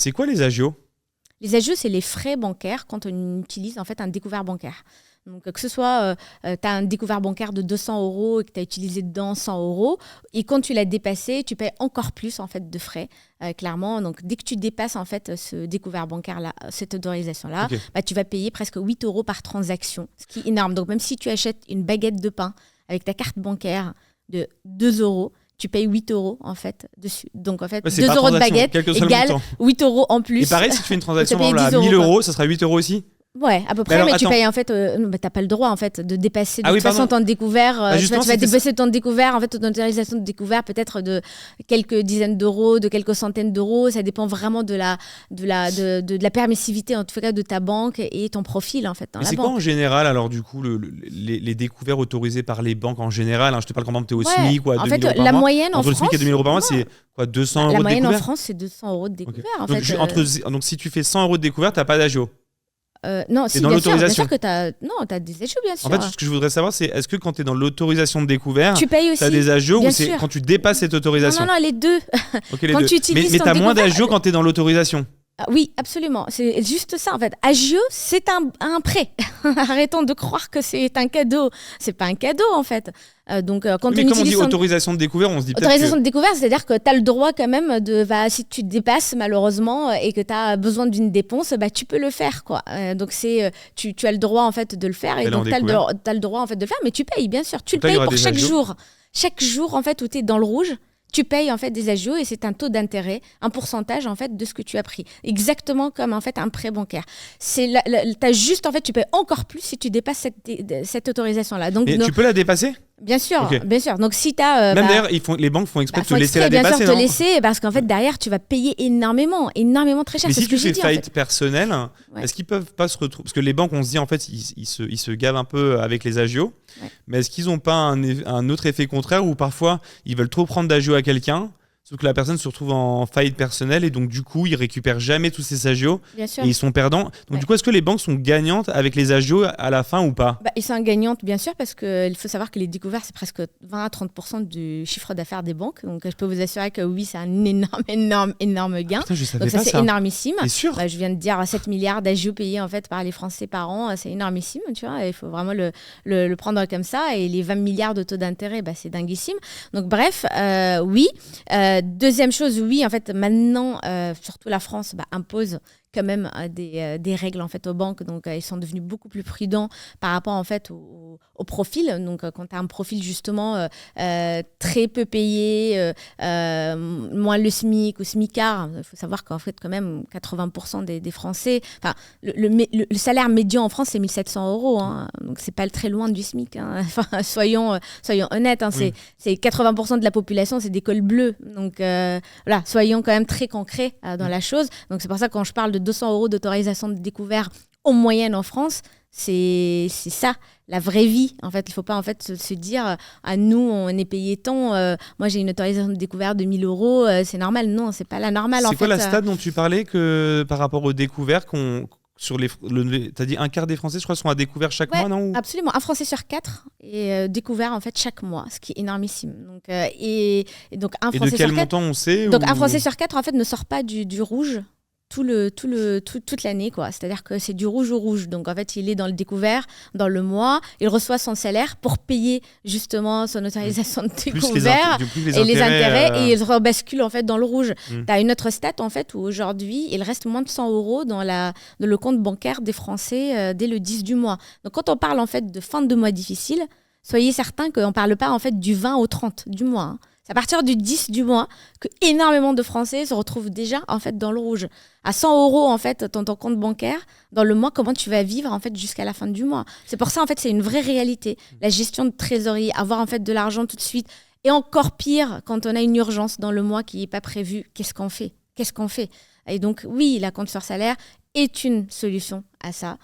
C'est quoi les agios? Les agios, c'est les frais bancaires quand on utilise en fait un découvert bancaire. Donc, que ce soit, tu as un découvert bancaire de 200 € et que tu as utilisé dedans 100 €, et quand tu l'as dépassé, tu payes encore plus en fait, de frais, clairement. Donc, dès que tu dépasses en fait, ce découvert bancaire-là, cette autorisation-là, tu vas payer presque 8 € par transaction, ce qui est énorme. Donc, même si tu achètes une baguette de pain avec ta carte bancaire de 2 €, tu payes 8 € en fait dessus. Donc en fait, 2 € de baguette égale 8 € en plus. Et pareil, si tu fais une transaction à 1000 €, ça sera 8 € aussi? Ouais, à peu près, mais tu payes en fait, t'as pas le droit en fait de dépasser de toute façon ton découvert. Tu vas dépasser ton découvert, en fait, ton autorisation de découvert peut-être de quelques dizaines d'euros, de quelques centaines d'euros. Ça dépend vraiment de la permissivité en tout cas de ta banque et ton profil en fait. C'est quoi en général alors du coup les découverts autorisés par les banques en général, hein, je te parle quand tu es au SMIC ou à 2000 € par mois. La moyenne en France, entre le SMIC et 2000 € par mois, c'est quoi, 200 € de découvert? La moyenne en France, c'est 200 € de découvert. Okay. En fait, donc si tu fais 100 € de découvert, t'as pas d'agio? Non, si, bien sûr que t'as des agios, bien sûr. En fait, ce que je voudrais savoir, c'est est-ce que quand tu es dans l'autorisation de découvert, tu payes aussi, as des agios ou c'est quand tu dépasses cette autorisation? Non, les deux. Okay, les deux. Tu utilises mais tu as moins d'agios quand tu es dans l'autorisation? Oui, absolument. C'est juste ça, en fait. Agio, c'est un prêt. Arrêtons de croire que c'est un cadeau. C'est pas un cadeau, en fait. Donc, quand mais comme on dit autorisation de découvert, on se dit peut-être autorisation de découvert, c'est-à-dire que tu as le droit quand même si tu dépasses malheureusement et que tu as besoin d'une dépense, tu peux le faire, quoi. Donc, tu as le droit, en fait, de le faire. Et donc, tu as le droit, en fait, de le faire, mais tu payes, bien sûr. Tu le payes pour chaque jour. Chaque jour, en fait, où tu es dans le rouge, tu payes en fait des agios et c'est un taux d'intérêt, un pourcentage en fait de ce que tu as pris. Exactement comme en fait un prêt bancaire. T'as juste en fait, tu payes encore plus si tu dépasses cette autorisation-là. Donc, tu peux la dépasser? Bien sûr, bien sûr. Donc si t'as même d'ailleurs, les banques font exprès de te laisser la dépasser, bien sûr, te laisser parce qu'en fait derrière tu vas payer énormément très cher. Mais si tu fais faillite personnelle, est-ce qu'ils peuvent pas se retrouver, parce que les banques on se dit en fait ils se gavent un peu avec les agios, mais est-ce qu'ils ont pas un autre effet contraire où parfois ils veulent trop prendre d'agios à quelqu'un, sauf que la personne se retrouve en faillite personnelle et donc du coup ils récupèrent jamais tous ces agios et ils sont perdants. Donc du coup, est-ce que les banques sont gagnantes avec les agios à la fin ou pas? Ils sont gagnantes bien sûr parce qu'il faut savoir que les découverts c'est presque 20 à 30% du chiffre d'affaires des banques. Donc je peux vous assurer que oui, c'est un énorme gain. Putain, je savais donc pas c'est énormissime. C'est sûr. Je viens de dire 7 milliards d'agios payés en fait par les Français par an, c'est énormissime, tu vois. Il faut vraiment le prendre comme ça, et les 20 milliards de taux d'intérêt, c'est dinguissime. Donc bref, oui. Deuxième chose, oui, en fait, maintenant, surtout la France impose quand même des règles en fait aux banques, donc ils sont devenus beaucoup plus prudents par rapport en fait au profil. Donc quand tu as un profil justement très peu payé, moins le SMIC ou SMICard, il faut savoir qu'en fait quand même 80% des Français, enfin le salaire médian en France c'est 1 700 €, hein, donc c'est pas très loin du SMIC, hein. Enfin, soyons honnêtes, hein, oui. c'est 80% de la population, c'est des cols bleus, donc voilà, soyons quand même très concrets dans la chose. Donc c'est pour ça que quand je parle de 200 € d'autorisation de découvert en moyenne en France, c'est ça la vraie vie. En fait, il ne faut pas en fait se dire nous on est payé tant, moi j'ai une autorisation de découvert de 1 000 €, c'est normal. Non, c'est pas la normale. C'est quoi la stat dont tu parlais que par rapport aux découverts t'as dit un quart des Français, je crois, sont à découvert chaque mois, non? Absolument. Un Français sur 4 est découvert en fait chaque mois, ce qui est énormissime. Donc, et donc un Français de quel sur 4, montant on sait? Donc un Français sur 4 en fait ne sort pas du rouge toute l'année, quoi. C'est-à-dire que c'est du rouge au rouge. Donc en fait, il est dans le découvert, dans le mois, il reçoit son salaire pour payer justement son autorisation de découvert et les intérêts, et il rebascule en fait dans le rouge. Tu as une autre stat en fait où aujourd'hui, il reste moins de 100 € dans le compte bancaire des Français dès le 10 du mois. Donc quand on parle en fait de fin de mois difficile, soyez certains qu'on ne parle pas en fait du 20 au 30 du mois, hein. C'est à partir du 10 du mois que énormément de Français se retrouvent déjà en fait dans le rouge. À 100 € en fait dans ton compte bancaire, dans le mois, comment tu vas vivre en fait jusqu'à la fin du mois. C'est pour ça en fait c'est une vraie réalité. La gestion de trésorerie, avoir en fait de l'argent tout de suite, et encore pire quand on a une urgence dans le mois qui n'est pas prévue, qu'est-ce qu'on fait? Et donc oui, la compte sur salaire est une solution à ça.